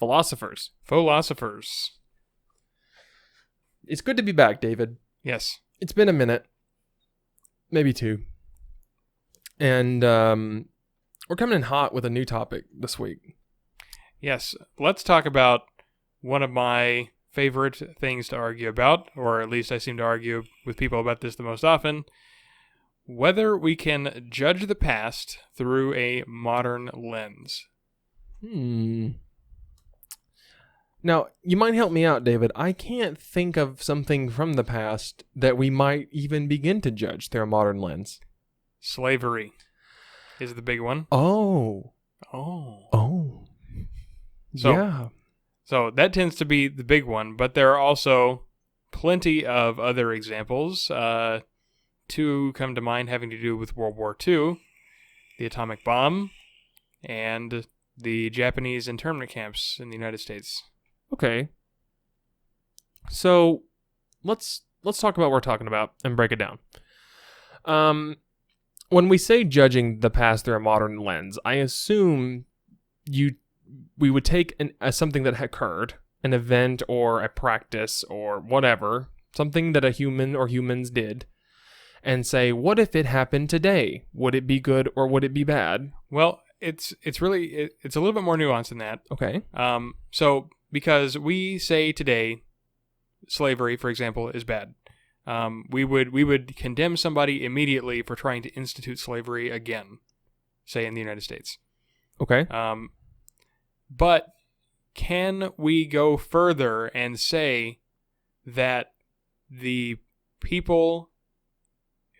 Fauxlosophers. Fauxlosophers. It's good to be back, David. Yes. It's been a minute. Maybe two. And we're coming in hot with a new topic this week. Yes. Let's talk about one of my favorite things to argue about, or at least I seem to argue with people about this the most often, whether we can judge the past through a modern lens. Now, you might help me out, David. I can't think of something from the past that we might even begin to judge through a modern lens. Slavery is the big one. Oh. So, yeah. So that tends to be the big one, but there are also plenty of other examples. Two come to mind having to do with World War II, the atomic bomb, and the Japanese internment camps in the United States. Okay. So let's talk about what we're talking about and break it down. When we say judging the past through a modern lens, I assume we would take something that occurred, an event or a practice or whatever, something that a human or humans did, and say, what if it happened today? Would it be good or would it be bad? Well, it's really a little bit more nuanced than that. Okay. So because we say today, slavery, for example, is bad. We would condemn somebody immediately for trying to institute slavery again, say in the United States. Okay. But can we go further and say that the people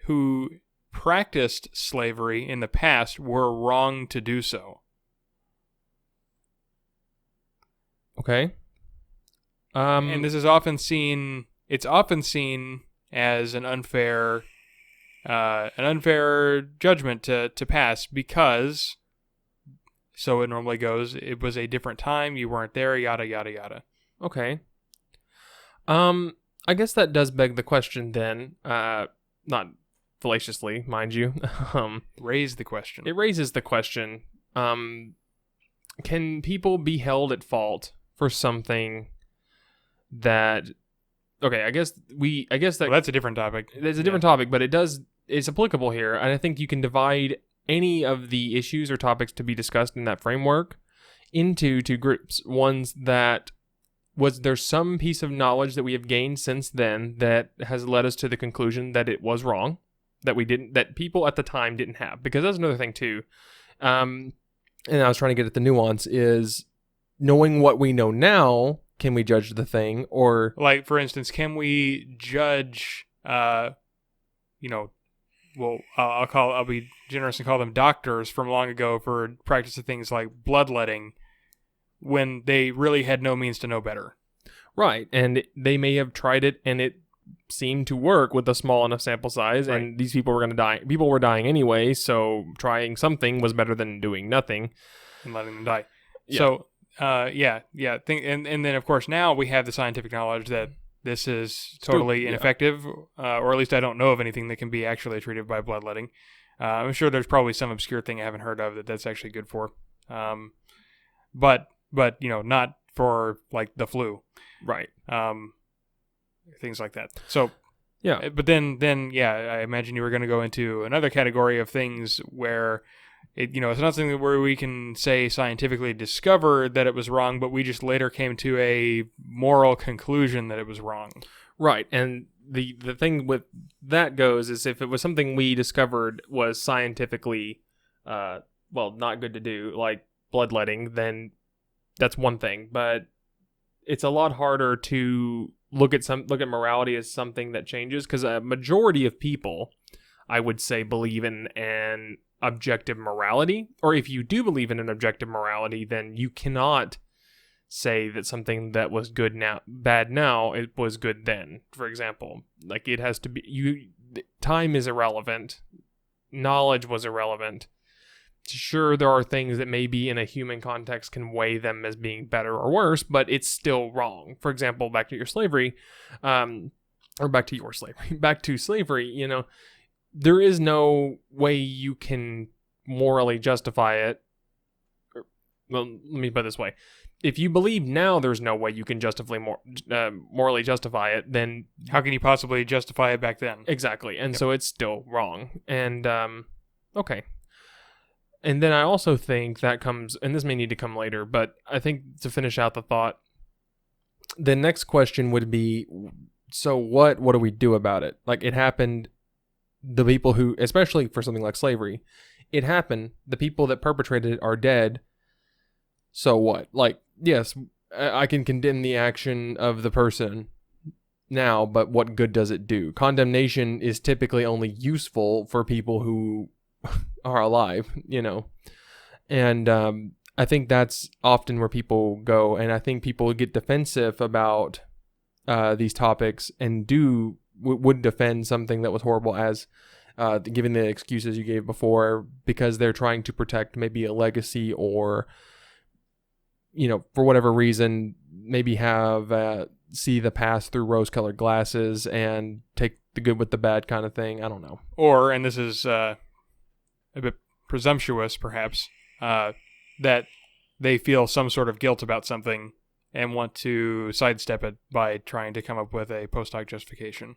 who practiced slavery in the past were wrong to do so? Okay. And this is often seen as an unfair judgment to pass because, so it normally goes, it was a different time, you weren't there, yada, yada, yada. Okay. I guess that does beg the question then, not fallaciously, mind you. Raise the question. It raises the question, can people be held at fault for something that... Okay, I guess that... Well, that's a different topic. It's a different topic, but it's applicable here, and I think you can divide any of the issues or topics to be discussed in that framework into two groups. Ones that there's some piece of knowledge that we have gained since then that has led us to the conclusion that it was wrong, that people at the time didn't have. Because that's another thing too. And I was trying to get at the nuance is knowing what we know now, can we judge the thing? Or like, for instance, can we judge, I'll be generous and call them doctors from long ago for practicing things like bloodletting when they really had no means to know better. Right. And they may have tried it and it seemed to work with a small enough sample size, right. And these people were going to die. People were dying anyway, so trying something was better than doing nothing. And letting them die. Yeah. So, and then, of course, now we have the scientific knowledge that this is totally ineffective, or at least I don't know of anything that can be actually treated by bloodletting. I'm sure there's probably some obscure thing I haven't heard of that's actually good for. But not for, like, the flu. Right. Things like that. So, yeah. But then, I imagine you were going to go into another category of things where it's not something where we can say scientifically discovered that it was wrong, but we just later came to a moral conclusion that it was wrong. Right. And the thing with that goes is if it was something we discovered was scientifically, not good to do, like bloodletting, then that's one thing. But it's a lot harder to look at morality as something that changes, because a majority of people, I would say, believe in an objective morality. Or if you do believe in an objective morality, then you cannot say that something that was bad now, it was good then. For example, like, it has to be, time is irrelevant, knowledge was irrelevant. Sure, there are things that maybe in a human context can weigh them as being better or worse, but it's still wrong. For example, back to slavery, there is no way you can morally justify it. Well, let me put it this way. if you believe now there's no way you can morally justify it, then how can you possibly justify it back then? Exactly. And so it's still wrong. And okay. And then I also think that comes, and this may need to come later, but I think to finish out the thought, the next question would be, so what do we do about it? Like, it happened, the people who, especially for something like slavery, it happened, the people that perpetrated it are dead, so what? Like, yes, I can condemn the action of the person now, but what good does it do? Condemnation is typically only useful for people who are alive, and I think that's often where people go, and I think people get defensive about these topics and would defend something that was horrible as giving the excuses you gave before, because they're trying to protect maybe a legacy, or for whatever reason, maybe have see the past through rose-colored glasses and take the good with the bad kind of thing. I don't know. Or, and this is a bit presumptuous perhaps, that they feel some sort of guilt about something and want to sidestep it by trying to come up with a post hoc justification.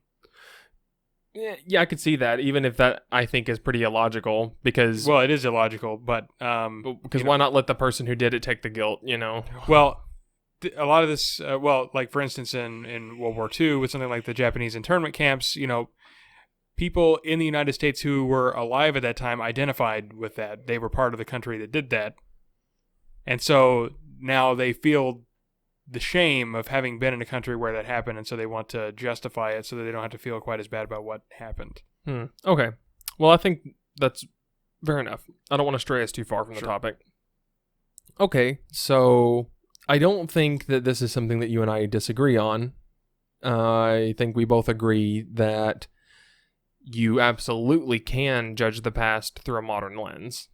Yeah, I could see that, even if that I think is pretty illogical, because... Well, it is illogical, but... because why not let the person who did it take the guilt, Well, a lot of this, like for instance in World War II, with something like the Japanese internment camps, people in the United States who were alive at that time identified with that. They were part of the country that did that. And so now they feel the shame of having been in a country where that happened, and so they want to justify it so that they don't have to feel quite as bad about what happened. Okay. Well, I think that's fair enough. I don't want to stray us too far from the topic. Okay, so I don't think that this is something that you and I disagree on. I think we both agree that you absolutely can judge the past through a modern lens.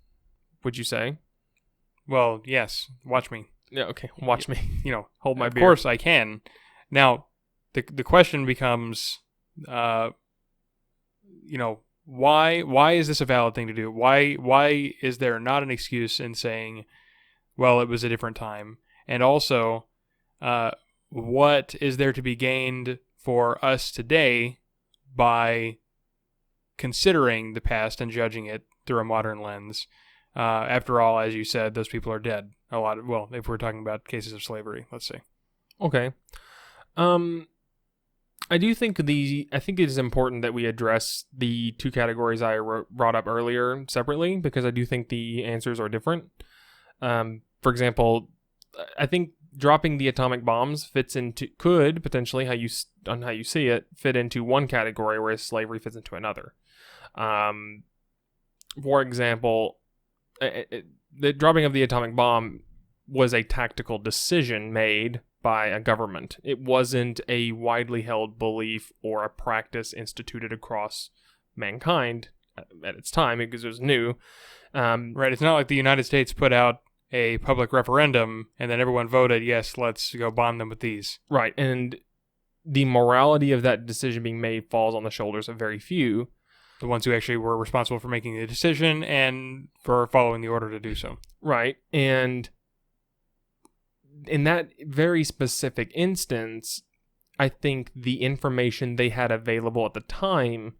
Would you say? Well, yes. Watch me. Yeah, okay. Watch me. Hold my beer. Of course I can. Now, the question becomes, why is this a valid thing to do? Why is there not an excuse in saying, well, it was a different time? And also, what is there to be gained for us today by considering the past and judging it through a modern lens? After all, as you said, those people are dead. If we're talking about cases of slavery, let's say. Okay. I do think I think it is important that we address the two categories I brought up earlier separately, because I do think the answers are different. For example, I think dropping the atomic bombs could potentially, how you see it, fit into one category, whereas slavery fits into another. For example, the dropping of the atomic bomb was a tactical decision made by a government. It wasn't a widely held belief or a practice instituted across mankind at its time, because it was new. Right. It's not like the United States put out a public referendum and then everyone voted, yes, let's go bomb them with these. Right. And the morality of that decision being made falls on the shoulders of very few. The ones who actually were responsible for making the decision and for following the order to do so. Right. And in that very specific instance, I think the information they had available at the time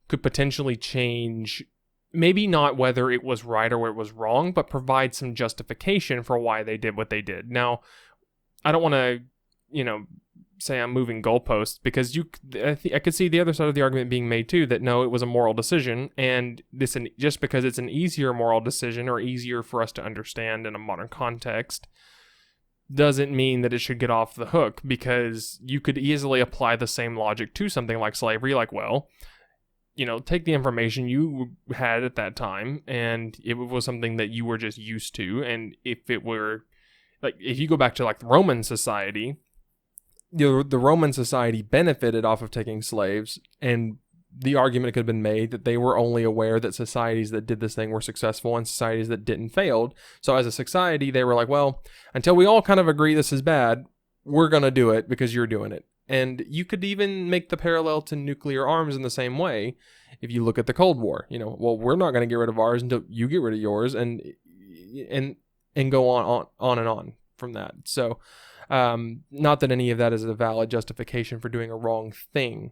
could potentially change, maybe not whether it was right or it was wrong, but provide some justification for why they did what they did. Now, I don't want to, say I'm moving goalposts, because I could see the other side of the argument being made too, that no, it was a moral decision, and just because it's an easier moral decision or easier for us to understand in a modern context doesn't mean that it should get off the hook, because you could easily apply the same logic to something like slavery, like, well, take the information you had at that time, and it was something that you were just used to, and if you go back to like the Roman society, the Roman society benefited off of taking slaves, and the argument could have been made that they were only aware that societies that did this thing were successful and societies that didn't failed. So as a society, they were like, well, until we all kind of agree this is bad, we're going to do it because you're doing it. And you could even make the parallel to nuclear arms in the same way. If you look at the Cold War, well, we're not going to get rid of ours until you get rid of yours, and go on and on. from that. So, not that any of that is a valid justification for doing a wrong thing,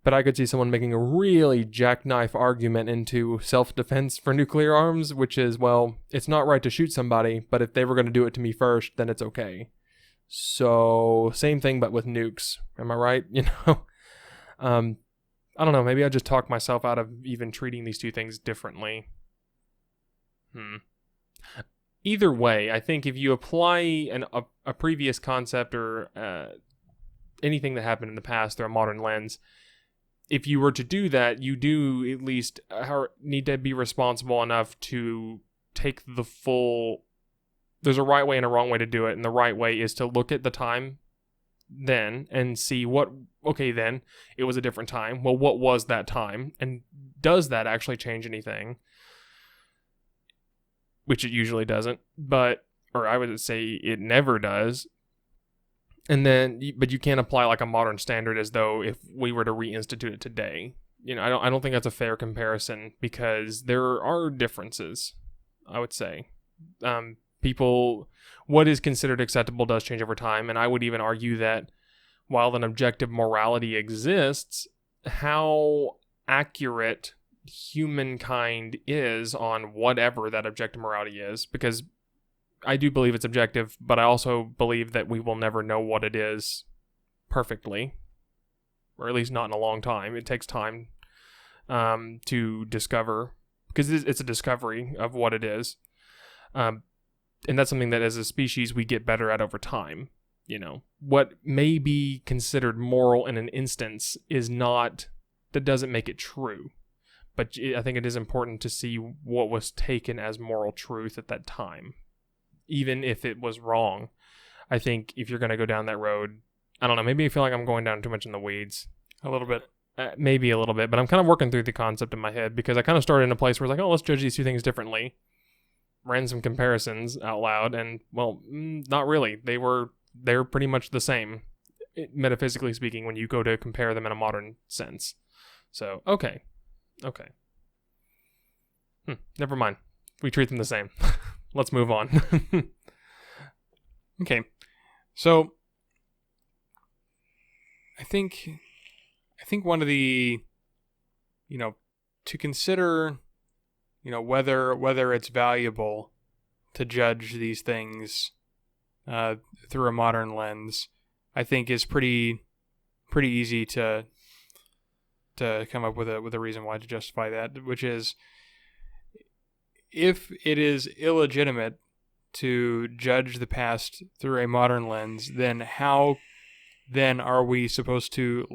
but I could see someone making a really jackknife argument into self-defense for nuclear arms, which is, well, it's not right to shoot somebody, but if they were going to do it to me first, then it's okay. So, same thing, but with nukes. Am I right? I don't know. Maybe I just talked myself out of even treating these two things differently. Either way, I think if you apply a previous concept or anything that happened in the past through a modern lens, if you were to do that, you do at least need to be responsible enough to take the full... There's a right way and a wrong way to do it, and the right way is to look at the time then and see then it was a different time. Well, what was that time? And does that actually change anything? Which it usually doesn't, or I would say it never does. And then, but you can't apply like a modern standard as though if we were to reinstitute it today. I don't think that's a fair comparison because there are differences, I would say. What is considered acceptable does change over time, and I would even argue that while an objective morality exists, how accurate humankind is on whatever that objective morality is, because I do believe it's objective, but I also believe that we will never know what it is perfectly, or at least not in a long time. It takes time to discover, because it's a discovery of what it is. And that's something that as a species we get better at over time. What may be considered moral in an instance that doesn't make it true. But I think it is important to see what was taken as moral truth at that time. Even if it was wrong. I think if you're going to go down that road, I don't know, maybe I feel like I'm going down too much in the weeds. A little bit. Maybe a little bit, but I'm kind of working through the concept in my head because I kind of started in a place where it's like, oh, let's judge these two things differently. Ran some comparisons out loud, and, well, not really. They're pretty much the same, metaphysically speaking, when you go to compare them in a modern sense. So, okay. Never mind. We treat them the same. Let's move on. Okay. So, I think one of the, to consider, whether it's valuable to judge these things through a modern lens, I think is pretty easy to come up with a reason why to justify that, which is, if it is illegitimate to judge the past through a modern lens, then how then are we supposed to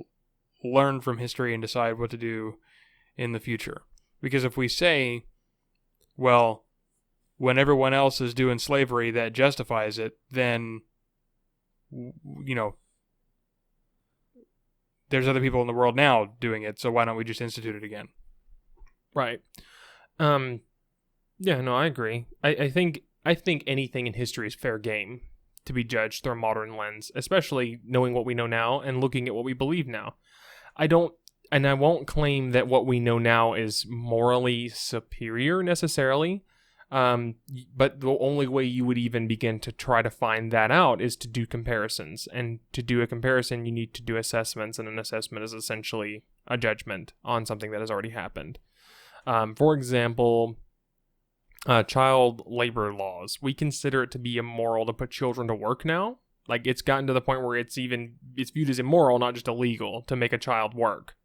learn from history and decide what to do in the future? Because if we say, well, when everyone else is doing slavery, that justifies it, then, there's other people in the world now doing it, so why don't we just institute it again? Right. Yeah, no, I agree. I think anything in history is fair game to be judged through a modern lens, especially knowing what we know now and looking at what we believe now. I won't claim that what we know now is morally superior necessarily, but the only way you would even begin to try to find that out is to do comparisons. And to do a comparison, you need to do assessments, and an assessment is essentially a judgment on something that has already happened. For example, child labor laws. We consider it to be immoral to put children to work now. Like, it's gotten to the point where it's viewed as immoral, not just illegal, to make a child work.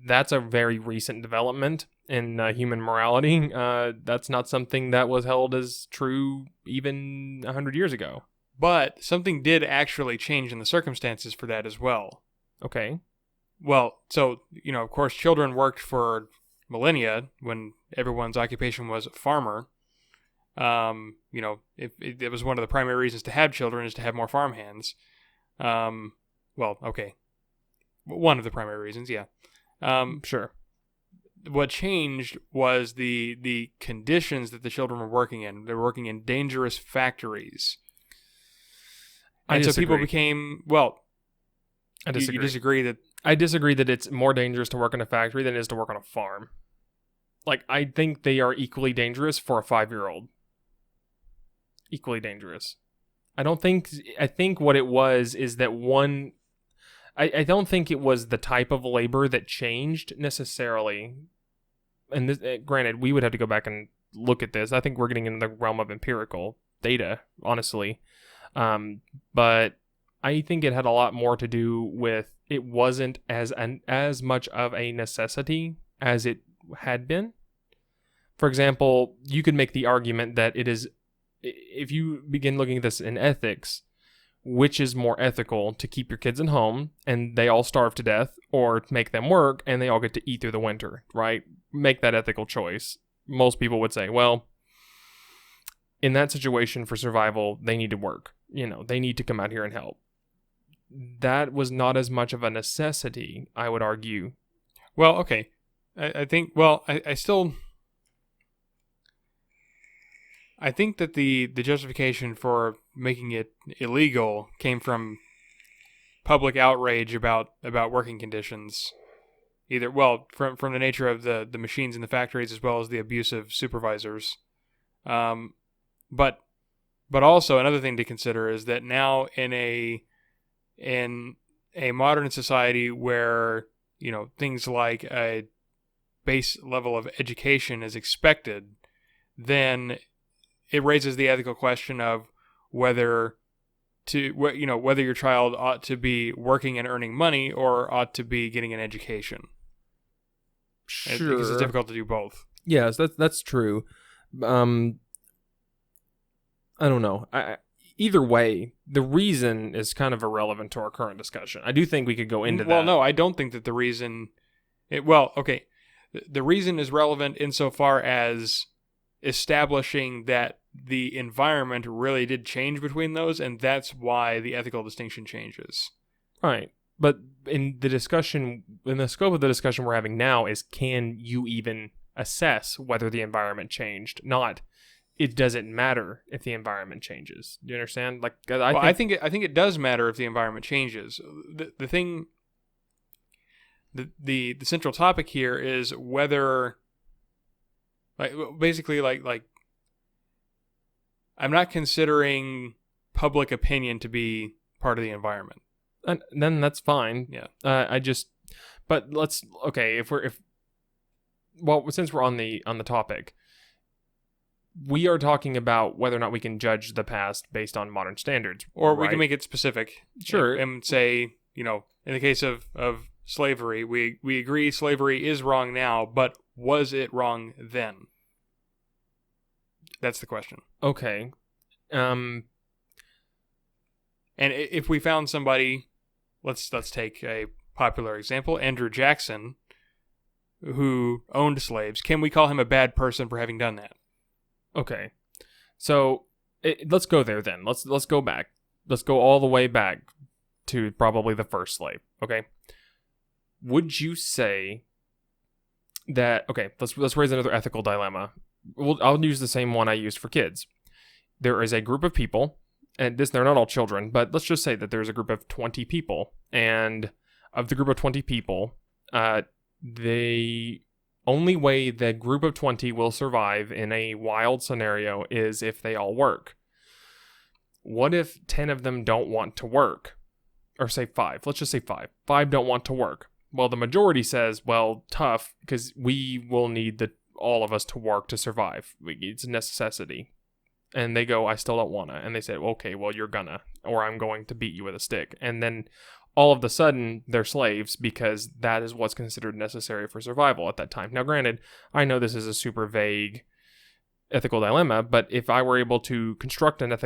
That's a very recent development in human morality. That's not something that was held as true even 100 years ago. But something did actually change in the circumstances for that as well. Okay. Well, so, of course, children worked for millennia when everyone's occupation was farmer. It was one of the primary reasons to have children is to have more farm hands. Well, okay. One of the primary reasons, yeah. Sure. What changed was the conditions that the children were working in. They were working in dangerous factories. And so people became, I disagree. You disagree that... I disagree that it's more dangerous to work in a factory than it is to work on a farm. Like, I think they are equally dangerous for a 5-year-old. equally dangerous. I think what it was is that one, I don't think it was the type of labor that changed necessarily. And this, granted, we would have to go back and look at this. I think we're getting into the realm of empirical data, honestly. But I think it had a lot more to do with it wasn't as much of a necessity as it had been. For example, you could make the argument that it is, if you begin looking at this in ethics, which is more ethical, to keep your kids at home and they all starve to death, or make them work and they all get to eat through the winter, right? Make that ethical choice. Most people would say, well, in that situation for survival, they need to work. They need to come out here and help. That was not as much of a necessity, I would argue. Well, okay. I think, I think that the justification for making it illegal came from public outrage about working conditions. Either, from the nature of the machines in the factories, as well as the abusive supervisors. But also another thing to consider is that now in a modern society where, things like a base level of education is expected, then it raises the ethical question of whether your child ought to be working and earning money or ought to be getting an education. Sure. Because it's difficult to do both. Yes, that's true. I don't know. Either way, the reason is kind of irrelevant to our current discussion. I do think we could go into that. Well, no, I don't think that the reason... The reason is relevant insofar as establishing that the environment really did change between those, and that's why the ethical distinction changes. Right. But in the scope of the discussion we're having now is, can you even assess whether the environment changed? Not, it doesn't matter if the environment changes. Do you understand? Like, I think it does matter if the environment changes. The thing, the central topic here is whether, basically, I'm not considering public opinion to be part of the environment. And then that's fine. Yeah. But since we're on the topic, we are talking about whether or not we can judge the past based on modern standards. Or we can make it specific. Sure. And say, in the case of slavery, we agree slavery is wrong now, but was it wrong then? That's the question. Okay. And if we found somebody, let's take a popular example, Andrew Jackson, who owned slaves, can we call him a bad person for having done that? Okay. So let's go there then. Let's go back. Let's go all the way back to probably the first slave. Okay. Would you say that? Okay. Let's raise another ethical dilemma. I'll use the same one I used for kids. There is a group of people, and they're not all children, but let's just say that there's a group of 20 people, and of the group of 20 people, the only way the group of 20 will survive in a wild scenario is if they all work. What if 10 of them don't want to work? Or say 5. Let's just say 5. 5 don't want to work. Well, the majority says, well, tough, because we will need all of us to work to survive. It's a necessity. And they go, I still don't want to. And they say, okay, well, you're gonna, or I'm going to beat you with a stick. And then all of a sudden, they're slaves because that is what's considered necessary for survival at that time. Now, granted, I know this is a super vague ethical dilemma, but if I were able to construct if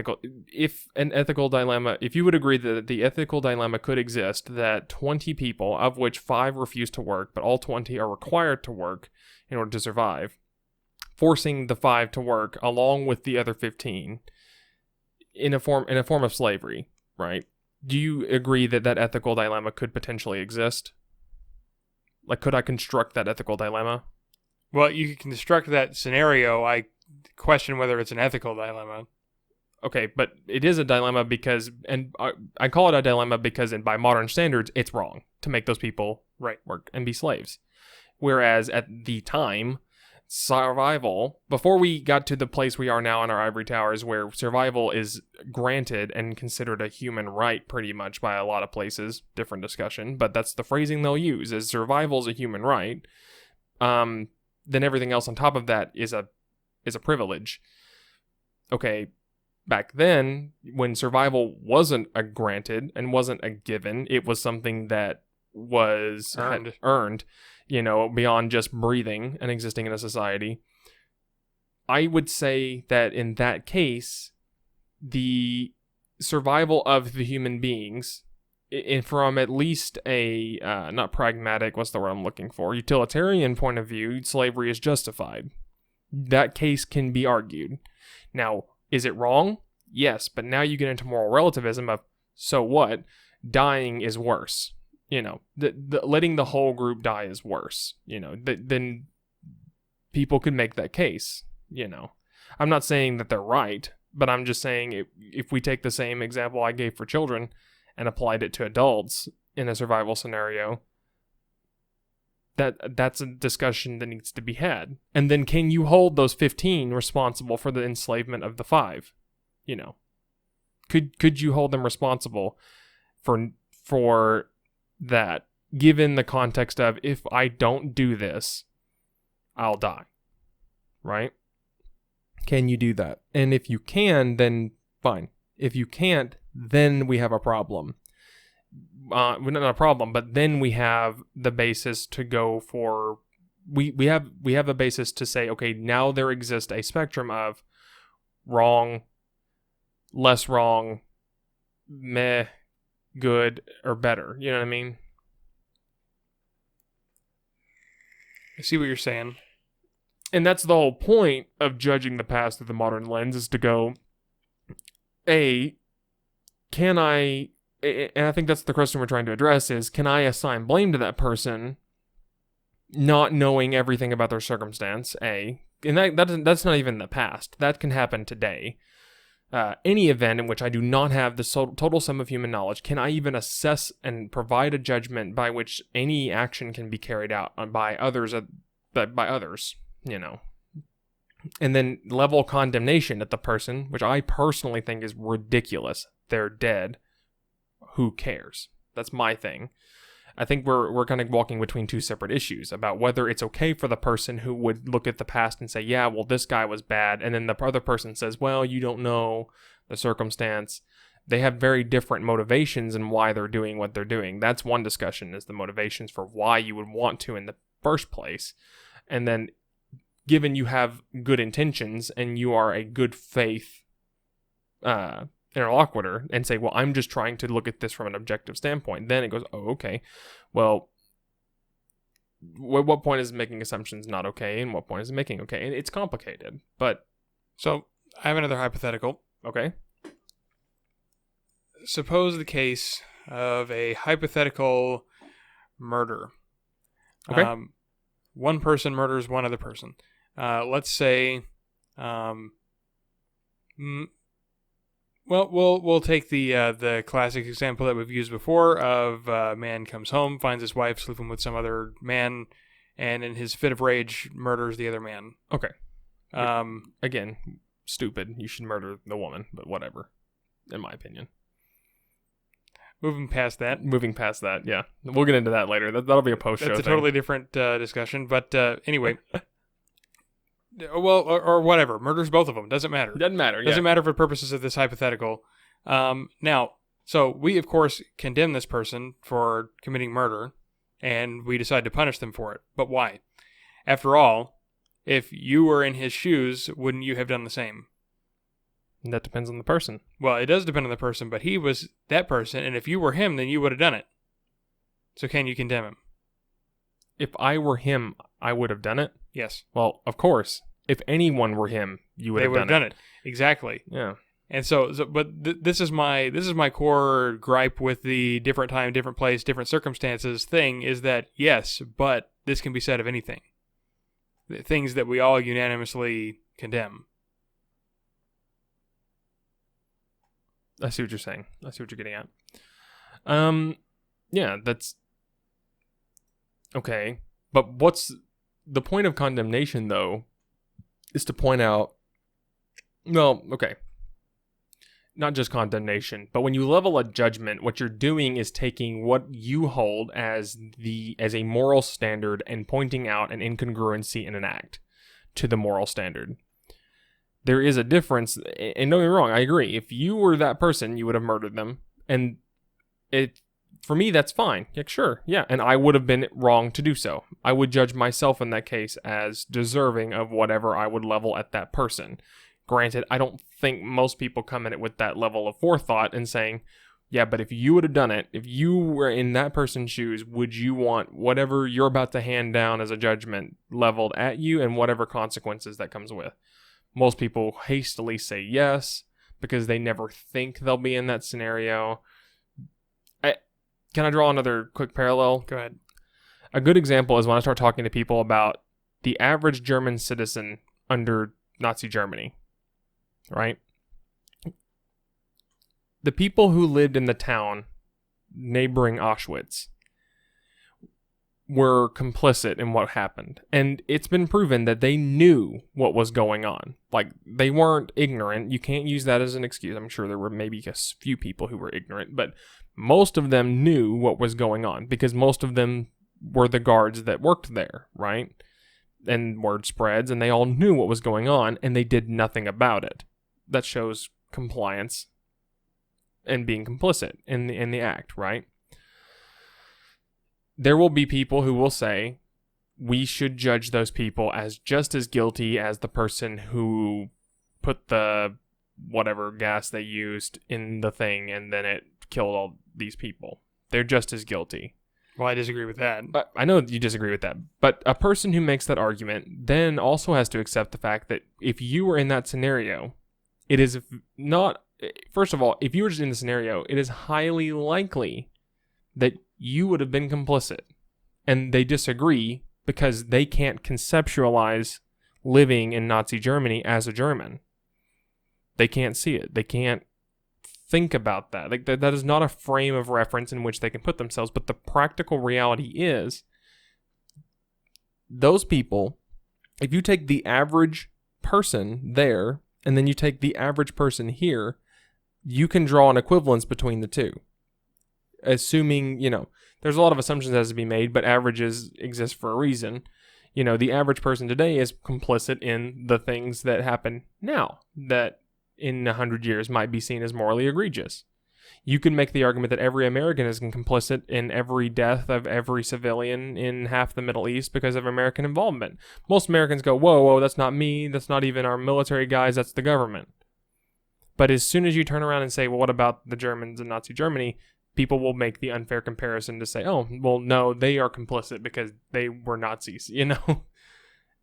you would agree that the ethical dilemma could exist, that 20 people, of which 5 refuse to work, but all 20 are required to work in order to survive, forcing the 5 to work along with the other 15 in a form of slavery, right? Do you agree that ethical dilemma could potentially exist? Like, could I construct that ethical dilemma? Well, you can construct that scenario. I question whether it's an ethical dilemma. Okay, but it is a dilemma because, and I call it a dilemma because by modern standards, it's wrong to make those people work and be slaves. Whereas at the time, survival, before we got to the place we are now in our ivory towers where survival is granted and considered a human right pretty much by a lot of places, different discussion, but that's the phrasing they'll use, is survival is a human right, then everything else on top of that is a privilege. Okay, back then, when survival wasn't a granted and wasn't a given, it was something that was earned, beyond just breathing and existing in a society. I would say that in that case, the survival of the human beings, from at least a, not pragmatic, what's the word I'm looking for, utilitarian point of view, slavery is justified. That case can be argued. Now, is it wrong? Yes, but now you get into moral relativism of, so what? Dying is worse. Letting the whole group die is worse. Then people could make that case. I'm not saying that they're right, but I'm just saying if we take the same example I gave for children and applied it to adults in a survival scenario, that's a discussion that needs to be had. And then can you hold those 15 responsible for the enslavement of the 5? Could you hold them responsible for that, given the context of, if I don't do this, I'll die, right? Can you do that? And if you can, then fine. If you can't, then we have a problem. Not a problem, but then we have the basis to go for, we have a basis to say, okay, now there exists a spectrum of wrong, less wrong, meh, good, or better. You know what I mean? I see what you're saying. And that's the whole point of judging the past through the modern lens, is to go, can I, and I think that's the question we're trying to address, is can I assign blame to that person not knowing everything about their circumstance, and that's not even the past. That can happen today. Any event in which I do not have the total sum of human knowledge, can I even assess and provide a judgment by which any action can be carried out by others, and then level condemnation at the person, which I personally think is ridiculous. They're dead. Who cares? That's my thing. I think we're kind of walking between two separate issues about whether it's okay for the person who would look at the past and say, yeah, well, this guy was bad, and then the other person says, well, you don't know the circumstance. They have very different motivations and why they're doing what they're doing. That's one discussion, is the motivations for why you would want to in the first place. And then, given you have good intentions and you are a good faith interlocutor and say, well, I'm just trying to look at this from an objective standpoint, then it goes, oh, okay, well, what point is making assumptions not okay, and what point is it making okay? And it's complicated, but... So, I have another hypothetical. Okay. Suppose the case of a hypothetical murder. Okay. One person murders one other person. Let's say... Well, we'll take the classic example that we've used before of a man comes home, finds his wife sleeping with some other man, and in his fit of rage murders the other man. Okay. Again, stupid. You should murder the woman, but whatever, in my opinion. Moving past that, yeah. We'll get into that later. That'll be a post-show That's a thing. totally different discussion, but anyway... Well, or whatever. Murders both of them. Doesn't matter. Doesn't matter, Doesn't matter for purposes of this hypothetical. Now, so we, of course, condemn this person for committing murder, and we decide to punish them for it. But why? After all, if you were in his shoes, wouldn't you have done the same? That depends on the person. Well, it does depend on the person, but he was that person, and if you were him, then you would have done it. So can you condemn him? If I were him, I would have done it? Yes. Well, of course. If anyone were him, you would have done it. Exactly. Yeah. And this is my core gripe with the different time, different place, different circumstances thing, is that yes, but this can be said of anything. Things that we all unanimously condemn. I see what you're saying. I see what you're getting at. Yeah, that's okay. But the point of condemnation, though, is to point out, well, okay, not just condemnation, but when you level a judgment, what you're doing is taking what you hold as a moral standard and pointing out an incongruency in an act to the moral standard. There is a difference, and don't get me wrong, I agree. If you were that person, you would have murdered them, and for me, that's fine. Yeah, sure, yeah, and I would have been wrong to do so. I would judge myself in that case as deserving of whatever I would level at that person. Granted, I don't think most people come in it with that level of forethought and saying, yeah, but if you would have done it, if you were in that person's shoes, would you want whatever you're about to hand down as a judgment leveled at you and whatever consequences that comes with? Most people hastily say yes because they never think they'll be in that scenario. Can I draw another quick parallel? Go ahead. A good example is when I start talking to people about the average German citizen under Nazi Germany. Right? The people who lived in the town neighboring Auschwitz were complicit in what happened. And it's been proven that they knew what was going on. Like, they weren't ignorant. You can't use that as an excuse. I'm sure there were maybe a few people who were ignorant, but most of them knew what was going on because most of them were the guards that worked there, right? And word spreads, and they all knew what was going on, and they did nothing about it. That shows compliance and being complicit in the act, right? There will be people who will say we should judge those people as just as guilty as the person who put the whatever gas they used in the thing and then it killed all these people. They're just as guilty. Well, I disagree with that. I know you disagree with that, but a person who makes that argument then also has to accept the fact that if you were in that scenario, it is not, first of all, if you were just in the scenario, it is highly likely that you would have been complicit. And they disagree because they can't conceptualize living in Nazi Germany as a German. They can't see it. They can't think about that. Like that is not a frame of reference in which they can put themselves. But the practical reality is, those people, if you take the average person there, and then you take the average person here, you can draw an equivalence between the two. Assuming, there's a lot of assumptions that has to be made, but averages exist for a reason. The average person today is complicit in the things that happen now that in 100 years might be seen as morally egregious. You can make the argument that every American is complicit in every death of every civilian in half the Middle East because of American involvement. Most Americans go, whoa, that's not me, that's not even our military guys, that's the government. But as soon as you turn around and say, well, what about the Germans in Nazi Germany? People will make the unfair comparison to say, oh, well, no, they are complicit because they were Nazis,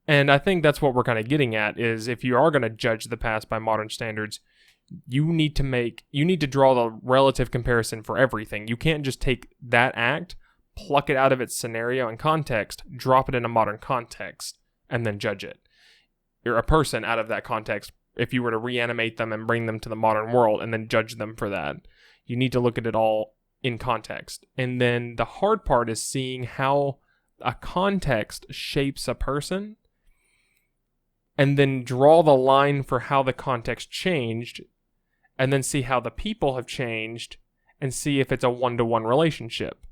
And I think that's what we're kind of getting at is if you are going to judge the past by modern standards, you need to draw the relative comparison for everything. You can't just take that act, pluck it out of its scenario and context, drop it in a modern context, and then judge it. You're a person out of that context. If you were to reanimate them and bring them to the modern world and then judge them for that, you need to look at it all in context. And then the hard part is seeing how a context shapes a person and then draw the line for how the context changed and then see how the people have changed and see if it's a one-to-one relationship.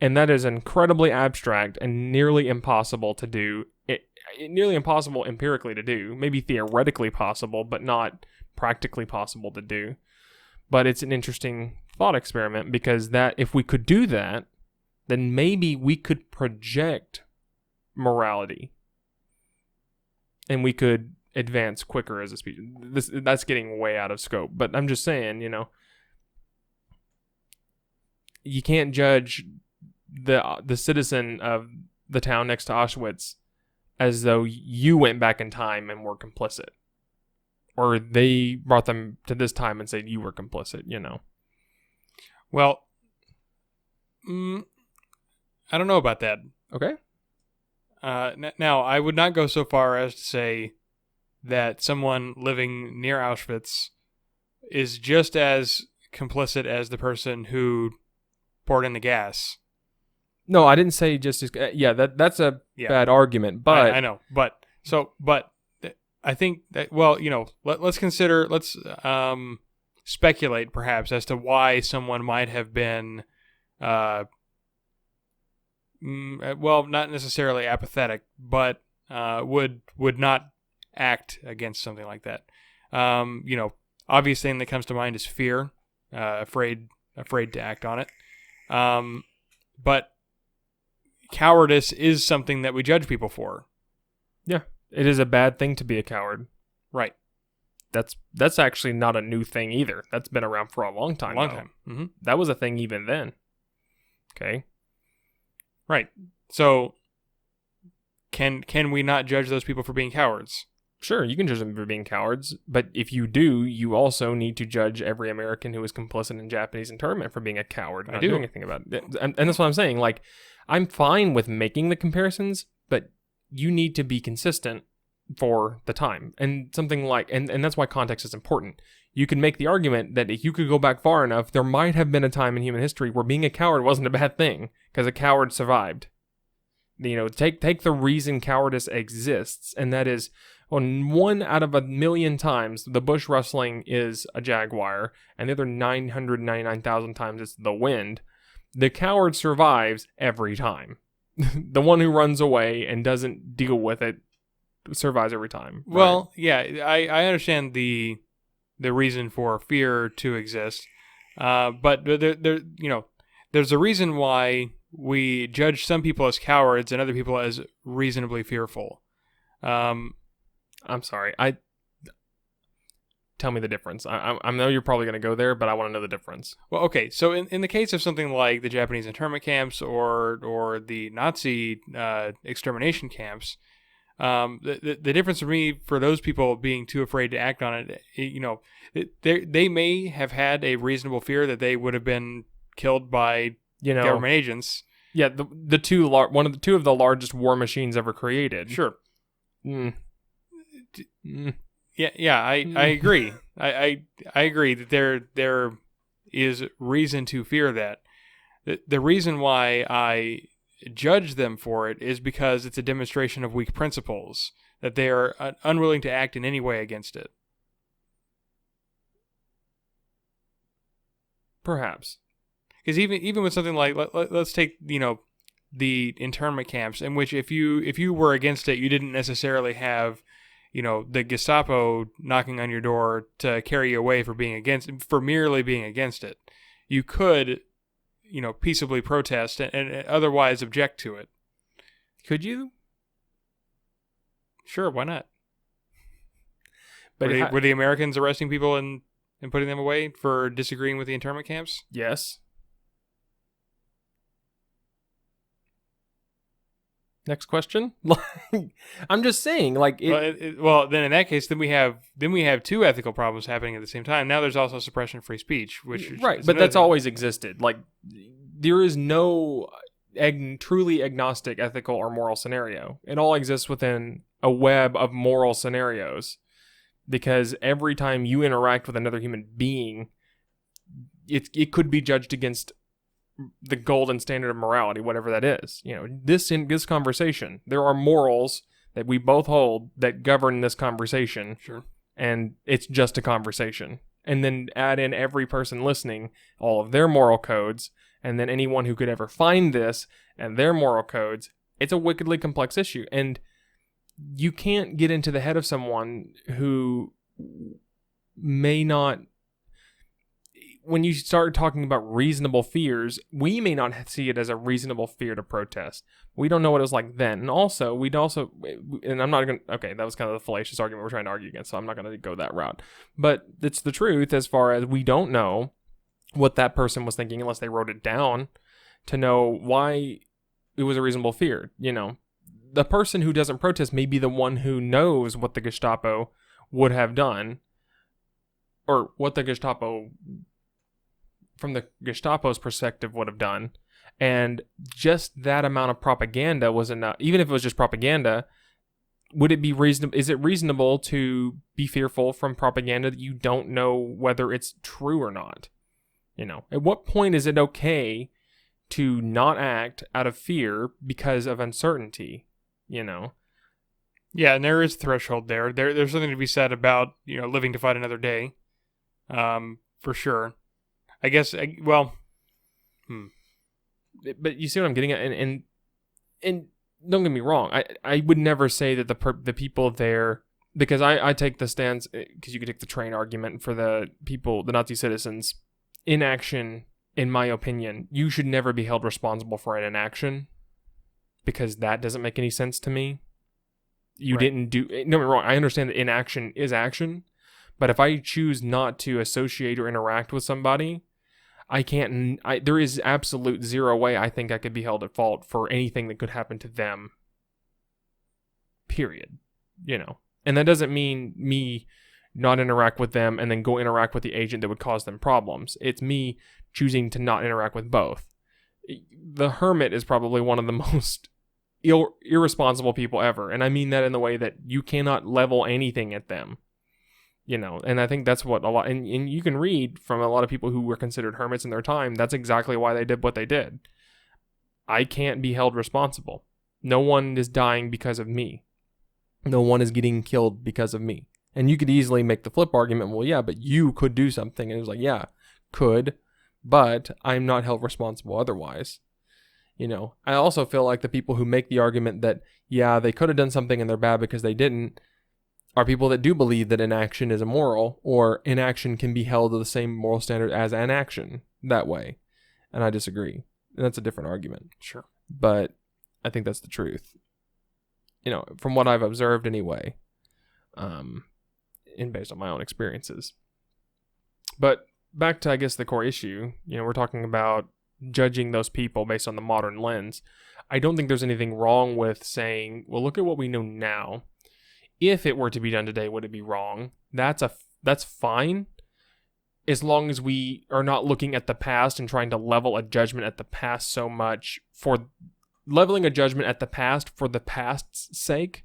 And that is incredibly abstract and nearly impossible to do. Nearly impossible empirically to do. Maybe theoretically possible, but not practically possible to do. But it's an interesting thought experiment because that if we could do that, then maybe we could project morality. And we could advance quicker as a species. That's getting way out of scope. But I'm just saying, you can't judge the citizen of the town next to Auschwitz as though you went back in time and were complicit. Or they brought them to this time and said you were complicit, Well, I don't know about that. Okay. Now, I would not go so far as to say that someone living near Auschwitz is just as complicit as the person who poured in the gas. No, I didn't say just as. Yeah, that's a bad argument, but I know, but I think that let's consider speculate perhaps as to why someone might have been not necessarily apathetic, but would not act against something like that. Obvious thing that comes to mind is fear, afraid to act on it. But cowardice is something that we judge people for. Yeah, it is a bad thing to be a coward. Right. That's actually not a new thing either. That's been around for a long time. Mm-hmm. That was a thing even then. Okay. Right. So can we not judge those people for being cowards? Sure, you can judge them for being cowards, but if you do, you also need to judge every American who was complicit in Japanese internment for being a coward, not doing anything about it. And that's what I'm saying. Like, I'm fine with making the comparisons, but you need to be consistent for the time. And something like, and that's why context is important. You can make the argument that if you could go back far enough, there might have been a time in human history where being a coward wasn't a bad thing, because a coward survived. Take the reason cowardice exists, and that is, on 1 out of 1,000,000 times, the bush rustling is a jaguar, and the other 999,000 times it's the wind. The coward survives every time. The one who runs away and doesn't deal with it survives every time. Right? Well, yeah, I understand the reason for fear to exist, but there's a reason why we judge some people as cowards and other people as reasonably fearful. I'm sorry. Tell me the difference. I know you're probably going to go there, but I want to know the difference. Well, okay. So in the case of something like the Japanese internment camps or the Nazi extermination camps, the difference for me, for those people being too afraid to act on it, they may have had a reasonable fear that they would have been killed by government agents. Yeah, the two of the largest war machines ever created. Sure. Yeah, I agree. I agree that there is reason to fear that. The reason why I judge them for it is because it's a demonstration of weak principles, that they are unwilling to act in any way against it. Perhaps. Because even with something like, let's take the internment camps, in which if you were against it, you didn't necessarily have the Gestapo knocking on your door to carry you away for merely being against it. You could peaceably protest and otherwise object to it. Could you? Sure, why not? But were the Americans arresting people and putting them away for disagreeing with the internment camps? Yes. Next question. I'm just saying, like. Well, then in that case, then we have two ethical problems happening at the same time. Now there's also suppression of free speech, which right, but that's always existed. Like, there is no truly agnostic ethical or moral scenario. It all exists within a web of moral scenarios, because every time you interact with another human being, it could be judged against the golden standard of morality, whatever that is. In this conversation, there are morals that we both hold that govern this conversation. Sure. And it's just a conversation. And then add in every person listening, all of their moral codes, and then anyone who could ever find this and their moral codes. It's a wickedly complex issue. And you can't get into the head of someone who may not. When you start talking about reasonable fears, we may not see it as a reasonable fear to protest. We don't know what it was like then. And also, and I'm not going to, okay, that was kind of the fallacious argument we're trying to argue against, so I'm not going to go that route. But it's the truth, as far as we don't know what that person was thinking unless they wrote it down to know why it was a reasonable fear. The person who doesn't protest may be the one who knows what the Gestapo would have done, or what the Gestapo, from the Gestapo's perspective, would have done. And just that amount of propaganda was enough. Even if it was just propaganda, would it be reasonable? Is it reasonable to be fearful from propaganda that you don't know whether it's true or not? At what point is it okay to not act out of fear because of uncertainty, you know? Yeah, and there is a threshold there. There's something to be said about, living to fight another day. For sure. I guess, But you see what I'm getting at? And don't get me wrong. I would never say that the people there, because I take the stance, because you could take the train argument for the people, the Nazi citizens, inaction, in my opinion, you should never be held responsible for an inaction, because that doesn't make any sense to me. You Right. didn't do, don't get me wrong, I understand that inaction is action, but if I choose not to associate or interact with somebody, there is absolute zero way I think I could be held at fault for anything that could happen to them. Period. And that doesn't mean me not interact with them and then go interact with the agent that would cause them problems. It's me choosing to not interact with both. The hermit is probably one of the most irresponsible people ever. And I mean that in the way that you cannot level anything at them. And I think that's what a lot, and you can read from a lot of people who were considered hermits in their time, that's exactly why they did what they did. I can't be held responsible. No one is dying because of me. No one is getting killed because of me. And you could easily make the flip argument, well, yeah, but you could do something. And it was like, yeah, could, but I'm not held responsible otherwise. I also feel like the people who make the argument that, yeah, they could have done something and they're bad because they didn't, are people that do believe that inaction is immoral, or inaction can be held to the same moral standard as an action that way. And I disagree. And that's a different argument. Sure. But I think that's the truth. From what I've observed anyway, and based on my own experiences. But back to, I guess, the core issue, we're talking about judging those people based on the modern lens. I don't think there's anything wrong with saying, well, look at what we know now. If it were to be done today, would it be wrong? That's fine, as long as we are not looking at the past and trying to level a judgment at the past so much for leveling a judgment at the past for the past's sake.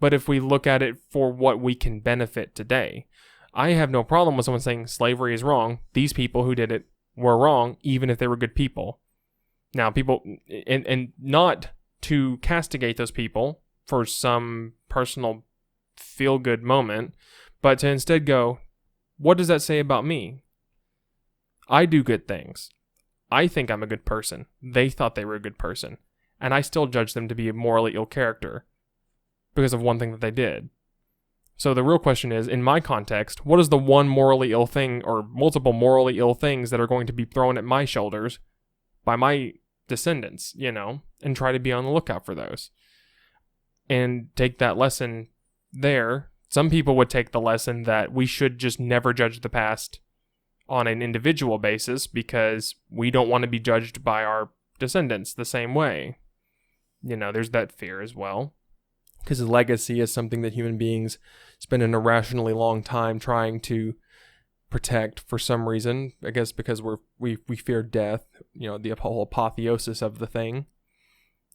But if we look at it for what we can benefit today, I have no problem with someone saying slavery is wrong. These people who did it were wrong, even if they were good people. Now, people, and not to castigate those people for some personal feel-good moment, but to instead go, what does that say about me? I do good things. I think I'm a good person. They thought they were a good person. And I still judge them to be a morally ill character because of one thing that they did. So the real question is, in my context, what is the one morally ill thing or multiple morally ill things that are going to be thrown at my shoulders by my descendants, and try to be on the lookout for those. And take that lesson there. Some people would take the lesson that we should just never judge the past on an individual basis because we don't want to be judged by our descendants the same way. There's that fear as well. Because legacy is something that human beings spend an irrationally long time trying to protect for some reason. I guess because we fear death, the whole apotheosis of the thing.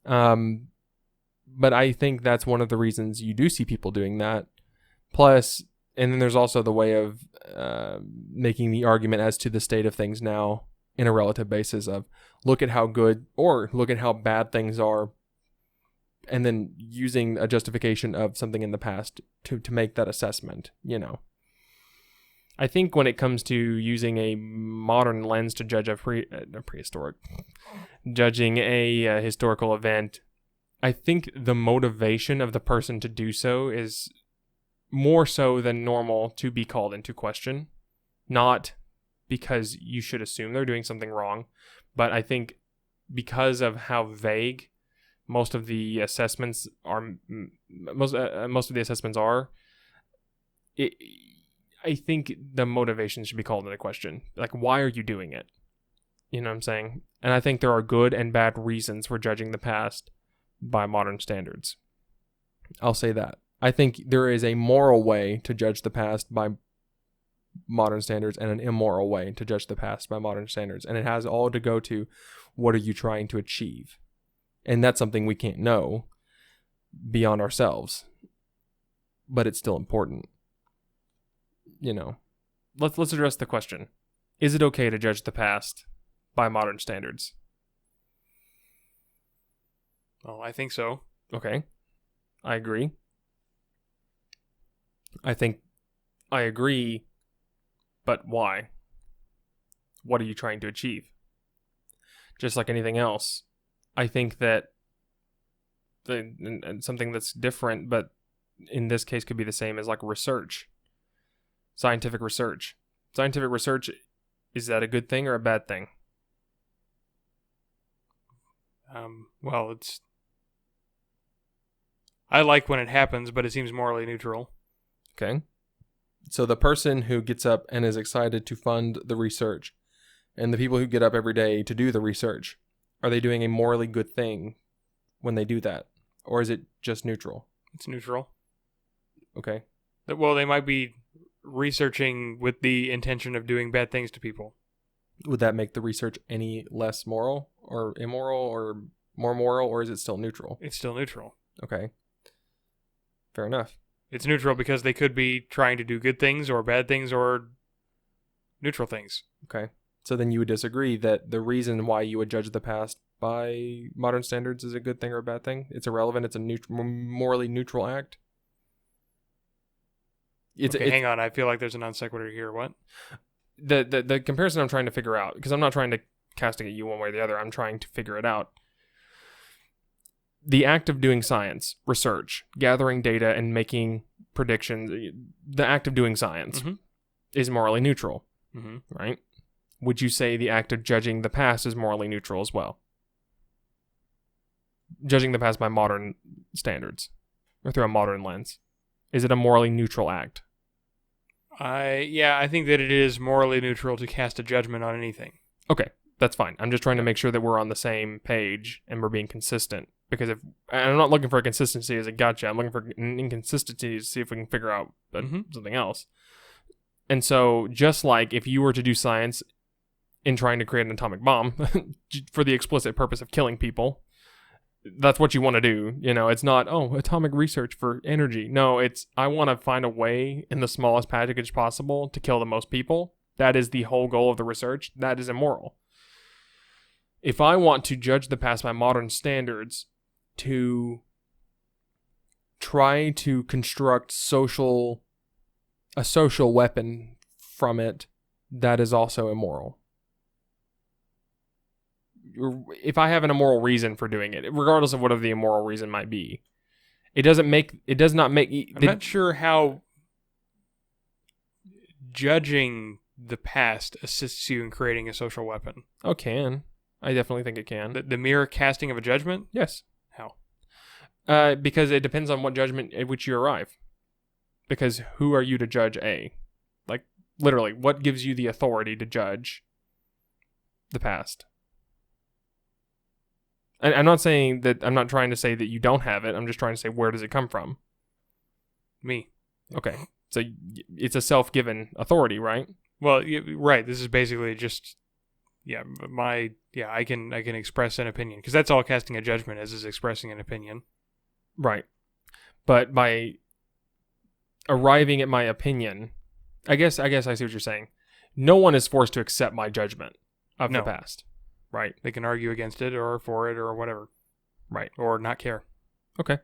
But I think that's one of the reasons you do see people doing that. Plus, and then there's also the way of making the argument as to the state of things now in a relative basis of look at how good or look at how bad things are, and then using a justification of something in the past to make that assessment, I think when it comes to using a modern lens to judge judging a historical event, I think the motivation of the person to do so is more so than normal to be called into question. Not because you should assume they're doing something wrong, but I think because of how vague most of the assessments are, I think the motivation should be called into question. Like, why are you doing it? You know what I'm saying? And I think there are good and bad reasons for judging the past by modern standards. I'll say that. I think there is a moral way to judge the past by modern standards and an immoral way to judge the past by modern standards. And it has all to go to what are you trying to achieve? And that's something we can't know beyond ourselves. But it's still important. Let's address the question. Is it okay to judge the past by modern standards? Well, I think so. Okay. I agree. I think I agree, but why? What are you trying to achieve? Just like anything else, I think that and something that's different, but in this case could be the same as like research. Scientific research. Scientific research, is that a good thing or a bad thing? Well, I like when it happens, but it seems morally neutral. Okay. So the person who gets up and is excited to fund the research, and the people who get up every day to do the research, are they doing a morally good thing when they do that? Or is it just neutral? It's neutral. Okay. Well, they might be researching with the intention of doing bad things to people. Would that make the research any less moral or immoral or more moral, or is it still neutral? It's still neutral. Okay. Fair enough. It's neutral because they could be trying to do good things or bad things or neutral things. Okay. So then you would disagree that the reason why you would judge the past by modern standards is a good thing or a bad thing? It's irrelevant. It's a morally neutral act? Hang on. I feel like there's a non sequitur here. What? The comparison I'm trying to figure out, because I'm not trying to castigate you one way or the other. I'm trying to figure it out. The act of doing science, research, gathering data and making predictions, the act of doing science is morally neutral, right? Would you say the act of judging the past is morally neutral as well? Judging the past by modern standards or through a modern lens. Is it a morally neutral act? I think that it is morally neutral to cast a judgment on anything. Okay, that's fine. I'm just trying to make sure that we're on the same page and we're being consistent. Because I'm not looking for a consistency as a gotcha. I'm looking for an inconsistency to see if we can figure out something else. And so, just like if you were to do science in trying to create an atomic bomb for the explicit purpose of killing people, that's what you want to do. You know, it's not, atomic research for energy. No, it's, I want to find a way in the smallest package possible to kill the most people. That is the whole goal of the research. That is immoral. If I want to judge the past by modern standards, to try to construct a social weapon from it, that is also immoral. If I have an immoral reason for doing it, regardless of whatever the immoral reason might be, it does not make. I'm not sure how judging the past assists you in creating a social weapon. Oh, can. I definitely think it can. The mere casting of a judgment? Yes. How? Because it depends on what judgment at which you arrive. Because who are you to judge A? Like, literally, what gives you the authority to judge the past? And I'm not saying that, I'm not trying to say that you don't have it. I'm just trying to say, where does it come from? Me. Okay. So it's a self-given authority, right? Well, right. This is basically just, I can express an opinion. Because that's all casting a judgment is expressing an opinion. Right. But by arriving at my opinion, I guess I see what you're saying. No one is forced to accept my judgment of the past. Right. They can argue against it or for it or whatever. Right. Or not care. Okay.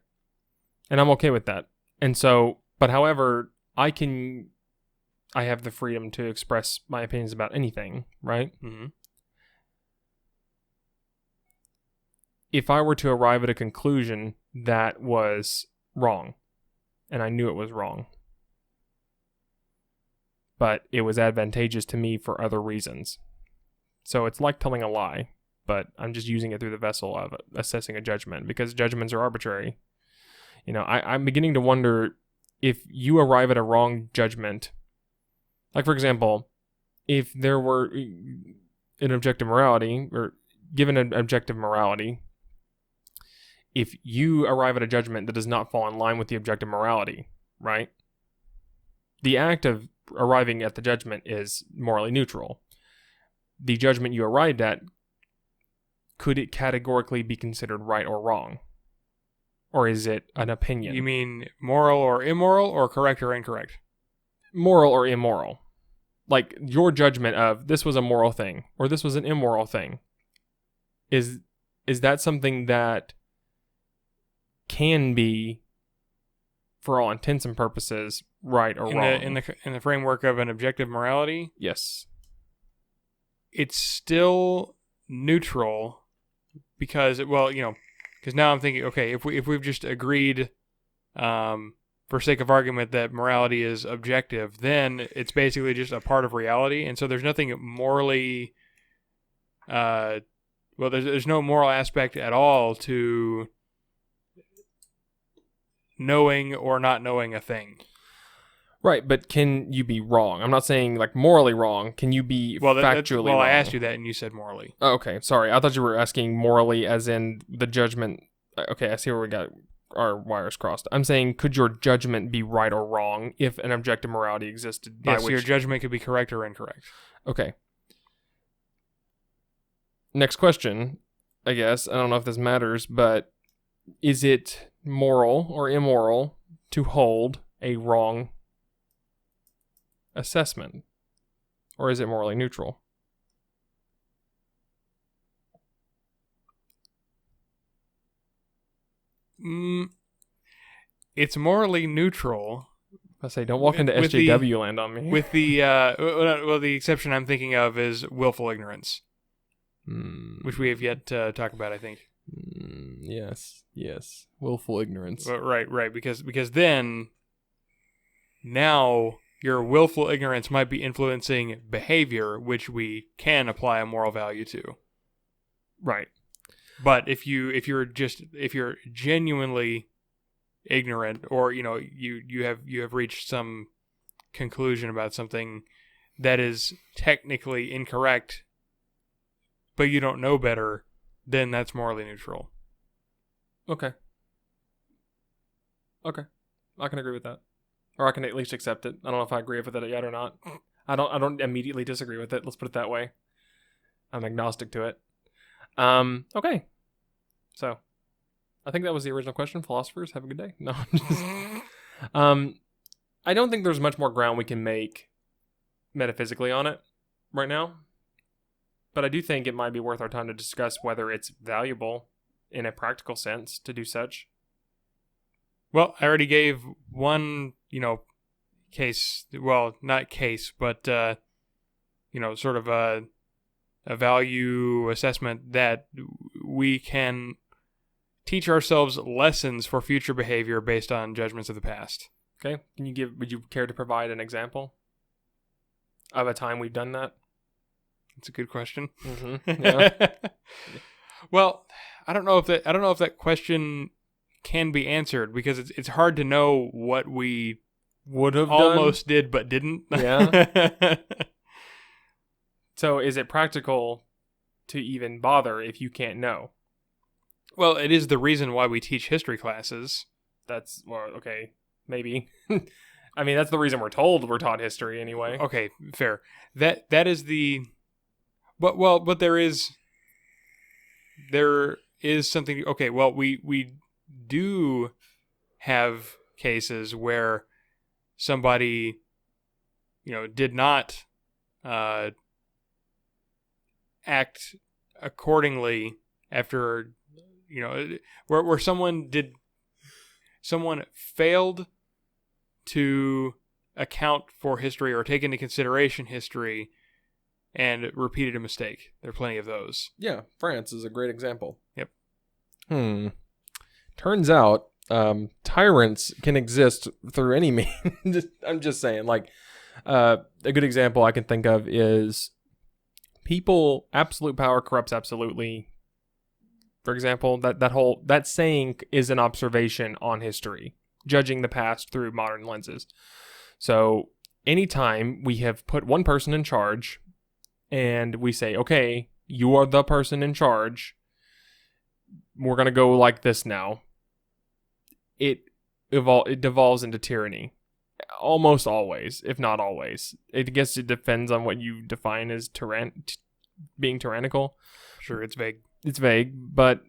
And I'm okay with that. And so, but however, I have the freedom to express my opinions about anything, right? Mm-hmm. If I were to arrive at a conclusion that was wrong, and I knew it was wrong, but it was advantageous to me for other reasons. So it's like telling a lie, but I'm just using it through the vessel of assessing a judgment, because judgments are arbitrary. You know, I'm beginning to wonder if you arrive at a wrong judgment. Like, for example, if there were an objective morality, or given an objective morality, if you arrive at a judgment that does not fall in line with the objective morality, right? The act of arriving at the judgment is morally neutral. The judgment you arrived at, could it categorically be considered right or wrong? Or is it an opinion? You mean moral or immoral, or correct or incorrect? Moral or immoral. Like, your judgment of this was a moral thing or this was an immoral thing. Is that something that can be, for all intents and purposes, right or wrong. In the framework of an objective morality, yes. It's still neutral because, because now I'm thinking, okay, if we've just agreed, for sake of argument, that morality is objective, then it's basically just a part of reality, and so there's nothing morally, there's no moral aspect at all to knowing or not knowing a thing. Right, but can you be wrong? I'm not saying like morally wrong. Can you be factually wrong? I asked you that and you said morally. Oh, okay, sorry. I thought you were asking morally as in the judgment. Okay, I see where we got our wires crossed. I'm saying, could your judgment be right or wrong if an objective morality existed? Yes, your judgment could be correct or incorrect. Okay. Next question, I guess. I don't know if this matters, but is it moral or immoral to hold a wrong assessment? Or is it morally neutral? It's morally neutral. I say, don't walk into SJW land on me. With the exception I'm thinking of is willful ignorance, which we have yet to talk about, I think. Yes, willful ignorance. Right, because then, now your willful ignorance might be influencing behavior, which we can apply a moral value to. Right. But if you're genuinely ignorant, or you have reached some conclusion about something that is technically incorrect, but you don't know better, then that's morally neutral. Okay. I can agree with that. Or I can at least accept it. I don't know if I agree with it yet or not. I don't immediately disagree with it. Let's put it that way. I'm agnostic to it. Okay. So, I think that was the original question. Philosophers, have a good day. No, I don't think there's much more ground we can make metaphysically on it right now. But I do think it might be worth our time to discuss whether it's valuable in a practical sense to do such. Well, I already gave one, case, well, not case, but, sort of a value assessment that we can teach ourselves lessons for future behavior based on judgments of the past. Okay. Would you care to provide an example of a time we've done that? That's a good question. Mm-hmm. Yeah. Well, I don't know if that question can be answered, because it's hard to know what we would have almost did but didn't. Yeah. So is it practical to even bother if you can't know? Well, it is the reason why we teach history classes. Okay, maybe. I mean, that's the reason we're told we're taught history anyway. Okay, fair. That is the... But there is something... Okay, well, we do have cases where somebody, did not act accordingly after, where someone failed to account for history or take into consideration history and repeated a mistake. There are plenty of those. Yeah, France is a great example. Yep. Turns out tyrants can exist through any means. I'm just saying, a good example I can think of is absolute power corrupts absolutely. For example, that saying is an observation on history, judging the past through modern lenses. So anytime we have put one person in charge and we say, okay, you are the person in charge, we're going to go like this now, it devolves into tyranny. Almost always, if not always. I guess it depends on what you define as being tyrannical. Sure, it's vague. It's vague, but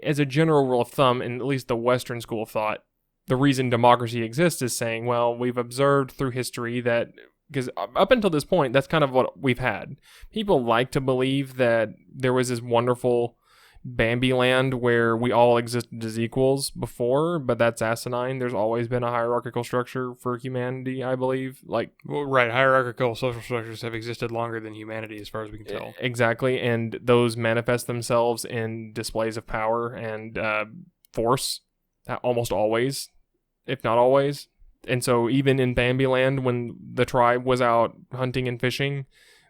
as a general rule of thumb, in at least the Western school of thought, the reason democracy exists is saying, well, we've observed through history that, because up until this point, that's kind of what we've had. People like to believe that there was this wonderful Bambi Land where we all existed as equals before, but that's asinine. There's always been a hierarchical structure for humanity, I believe. Like, well, right, hierarchical social structures have existed longer than humanity, as far as we can tell. Exactly, and those manifest themselves in displays of power and force, almost always, if not always. And so even in Bambi Land, when the tribe was out hunting and fishing,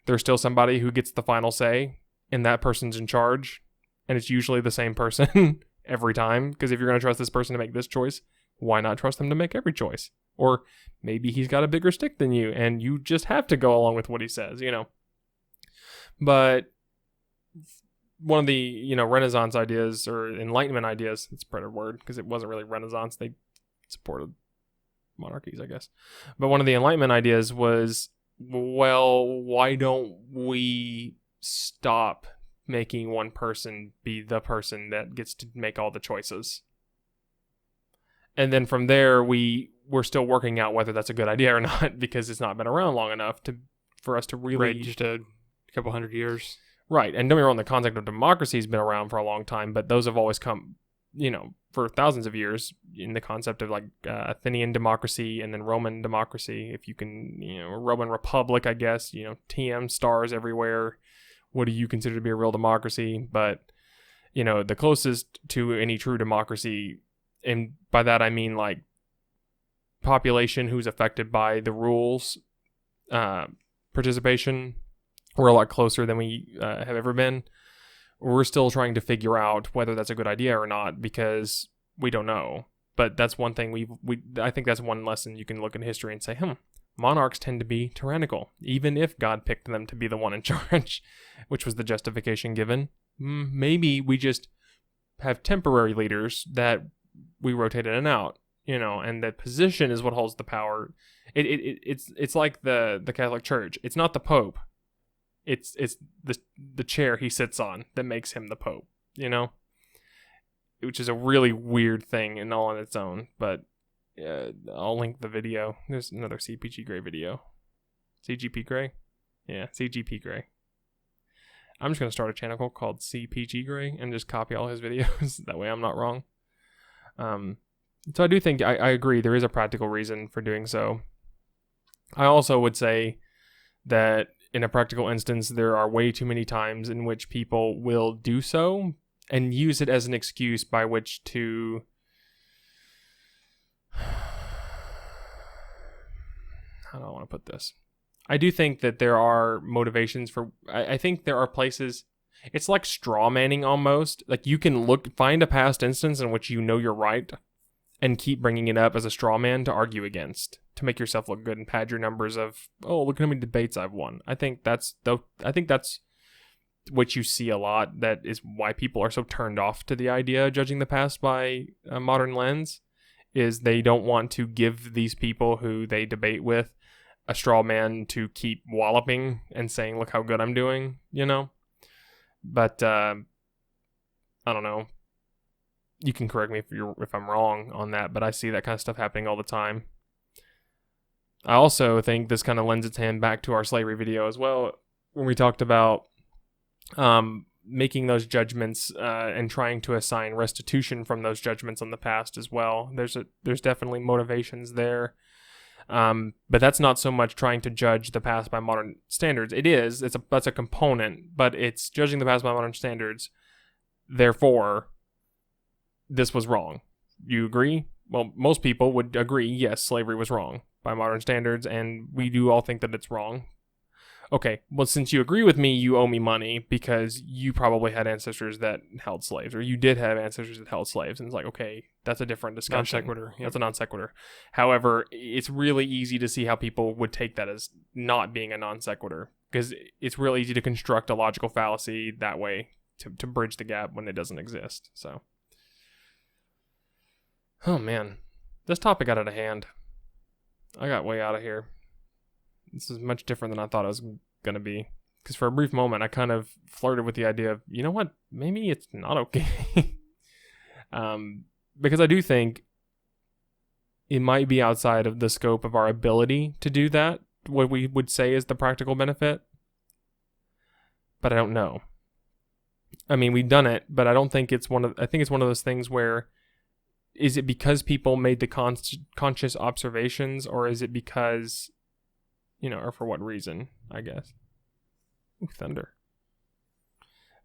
there's still somebody who gets the final say, and that person's in charge. And it's usually the same person every time. Because if you're going to trust this person to make this choice, why not trust them to make every choice? Or maybe he's got a bigger stick than you, and you just have to go along with what he says, you know. But one of the, you know, Renaissance ideas, or Enlightenment ideas, it's a better word, because it wasn't really Renaissance. They supported monarchies, I guess. But one of the Enlightenment ideas was, well, why don't we stop making one person be the person that gets to make all the choices? And then from there, we're still working out whether that's a good idea or not, because it's not been around long enough for us to really... Right, just a couple hundred years. Right, and don't get me wrong, the concept of democracy has been around for a long time, but those have always come, you know, for thousands of years, in the concept of like Athenian democracy and then Roman democracy, if you can, you know, Roman Republic, I guess, you know, TM stars everywhere. What do you consider to be a real democracy? But, you know, the closest to any true democracy, and by that I mean like population who's affected by the rules, participation, we're a lot closer than we have ever been. We're still trying to figure out whether that's a good idea or not, because we don't know. But that's one thing I think that's one lesson you can look in history and say, monarchs tend to be tyrannical, even if God picked them to be the one in charge, which was the justification given. Maybe we just have temporary leaders that we rotate in and out, you know, and that position is what holds the power. It's like the Catholic Church. It's not the Pope. It's the chair he sits on that makes him the Pope, you know, which is a really weird thing and all on its own. But I'll link the video. There's another CPG Gray video. CGP Gray? Yeah, CGP Gray. I'm just going to start a channel called CPG Gray and just copy all his videos. That way I'm not wrong. So I do think, I agree, there is a practical reason for doing so. I also would say that in a practical instance, there are way too many times in which people will do so and use it as an excuse by which to... How do I want to put this? I do think that there are motivations for... I think there are places... It's like straw manning almost. Like you can find a past instance in which you know you're right and keep bringing it up as a straw man to argue against, to make yourself look good and pad your numbers of, oh, look how many debates I've won. I think that's what you see a lot. That is why people are so turned off to the idea of judging the past by a modern lens, is they don't want to give these people who they debate with a straw man to keep walloping and saying, look how good I'm doing, you know? But, I don't know. You can correct me if I'm wrong on that, but I see that kind of stuff happening all the time. I also think this kind of lends its hand back to our slavery video as well, when we talked about making those judgments and trying to assign restitution from those judgments on the past as well. There's definitely motivations there. But that's not so much trying to judge the past by modern standards. That's a component, but it's judging the past by modern standards. Therefore, this was wrong. You agree? Well, most people would agree, yes, slavery was wrong by modern standards, and we do all think that it's wrong. Okay, well, since you agree with me, you owe me money because you probably had ancestors that held slaves, or you did have ancestors that held slaves. And it's like, okay, that's a different discussion. Non sequitur. Yep. That's a non sequitur. However, it's really easy to see how people would take that as not being a non sequitur, because it's really easy to construct a logical fallacy that way to bridge the gap when it doesn't exist. So, oh man, this topic got out of hand. I got way out of here. This is much different than I thought it was going to be. Because for a brief moment, I kind of flirted with the idea of, you know what, maybe it's not okay. Because I do think it might be outside of the scope of our ability to do that, what we would say is the practical benefit. But I don't know. I mean, we've done it, but I don't think it's I think it's one of those things where, is it because people made the conscious observations, or is it because, or for what reason, I guess. Ooh, thunder.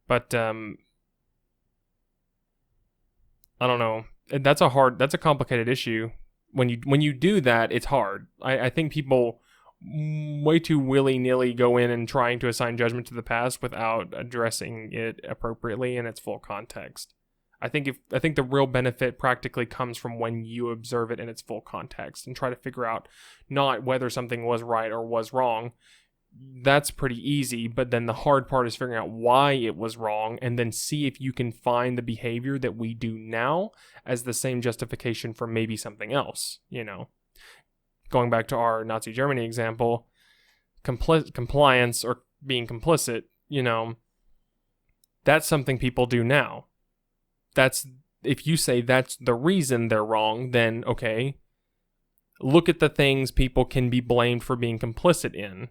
But, I don't know. That's a complicated issue. When you do that, it's hard. I think people way too willy-nilly go in and trying to assign judgment to the past without addressing it appropriately in its full context. I think the real benefit practically comes from when you observe it in its full context and try to figure out not whether something was right or was wrong. That's pretty easy, but then the hard part is figuring out why it was wrong and then see if you can find the behavior that we do now as the same justification for maybe something else, Going back to our Nazi Germany example, compliance or being complicit, that's something people do now. If you say that's the reason they're wrong, then okay, look at the things people can be blamed for being complicit in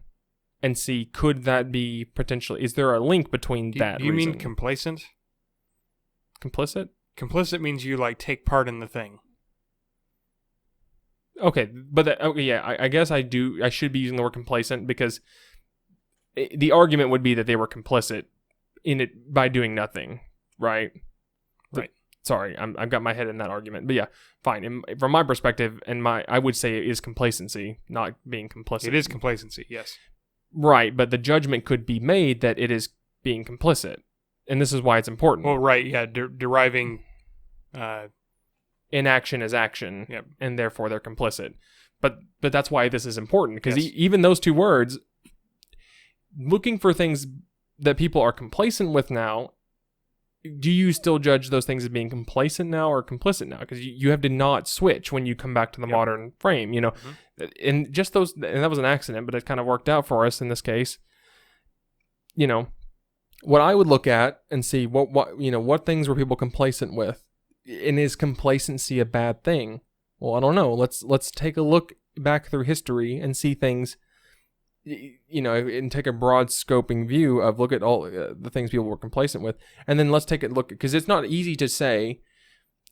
and see, could that be potentially, is there a link between that Do you reason? mean complacent? Complicit? Complicit means you take part in the thing. Okay, but I guess I should be using the word complacent because the argument would be that they were complicit in it by doing nothing, right? Right. Sorry, I've got my head in that argument, but yeah, fine. From my perspective, I would say it is complacency, not being complicit. It is complacency, yes. Right, but the judgment could be made that it is being complicit, and this is why it's important. Well, right, yeah, deriving inaction as action, yep. And therefore they're complicit. But that's why this is important, because yes. Even those two words, looking for things that people are complacent with now, do you still judge those things as being complacent now or complicit now? Because you have to not switch when you come back to the modern frame, Mm-hmm. And just those, and that was an accident, but it kind of worked out for us in this case. What I would look at and see what things were people complacent with, and is complacency a bad thing? Well, I don't know. Let's take a look back through history and see things, and take a broad scoping view of look at all the things people were complacent with, and then let's take a look, because it's not easy to say,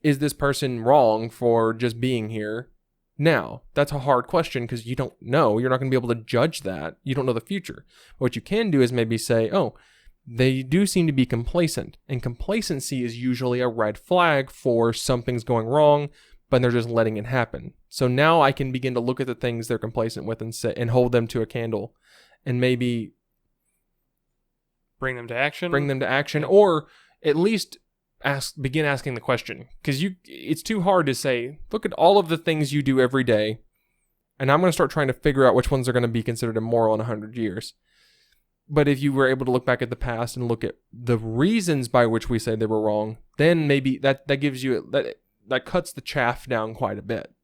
is this person wrong for just being here now? That's a hard question because you don't know. You're not going to be able to judge that. You don't know the future. What you can do is maybe say, oh, they do seem to be complacent, and complacency is usually a red flag for something's going wrong, but they're just letting it happen. So now I can begin to look at the things they're complacent with and say, and hold them to a candle, and maybe bring them to action, or at least begin asking the question, because it's too hard to say, look at all of the things you do every day, and I'm going to start trying to figure out which ones are going to be considered immoral in 100 years. But if you were able to look back at the past and look at the reasons by which we say they were wrong, then maybe that gives you that cuts the chaff down quite a bit,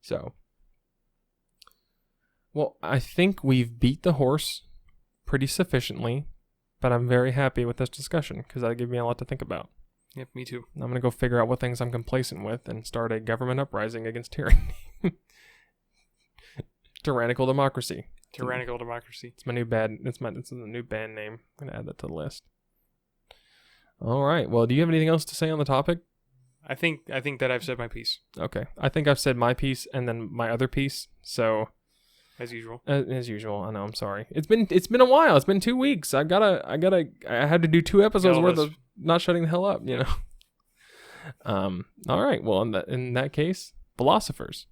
So, well, I think we've beat the horse pretty sufficiently, but I'm very happy with this discussion because that gave me a lot to think about. Yep, me too. I'm going to go figure out what things I'm complacent with and start a government uprising against tyranny. Tyrannical democracy. Tyrannical democracy. It's my new it's a new band name. I'm gonna add that to the list. All right. Well, do you have anything else to say on the topic? I think that I've said my piece. Okay. I think I've said my piece and then my other piece. So, as usual. As usual. I know. I'm sorry. It's been a while. It's been 2 weeks. I had to do 2 episodes worth of not shutting the hell up. All right. Well, in that case, philosophers.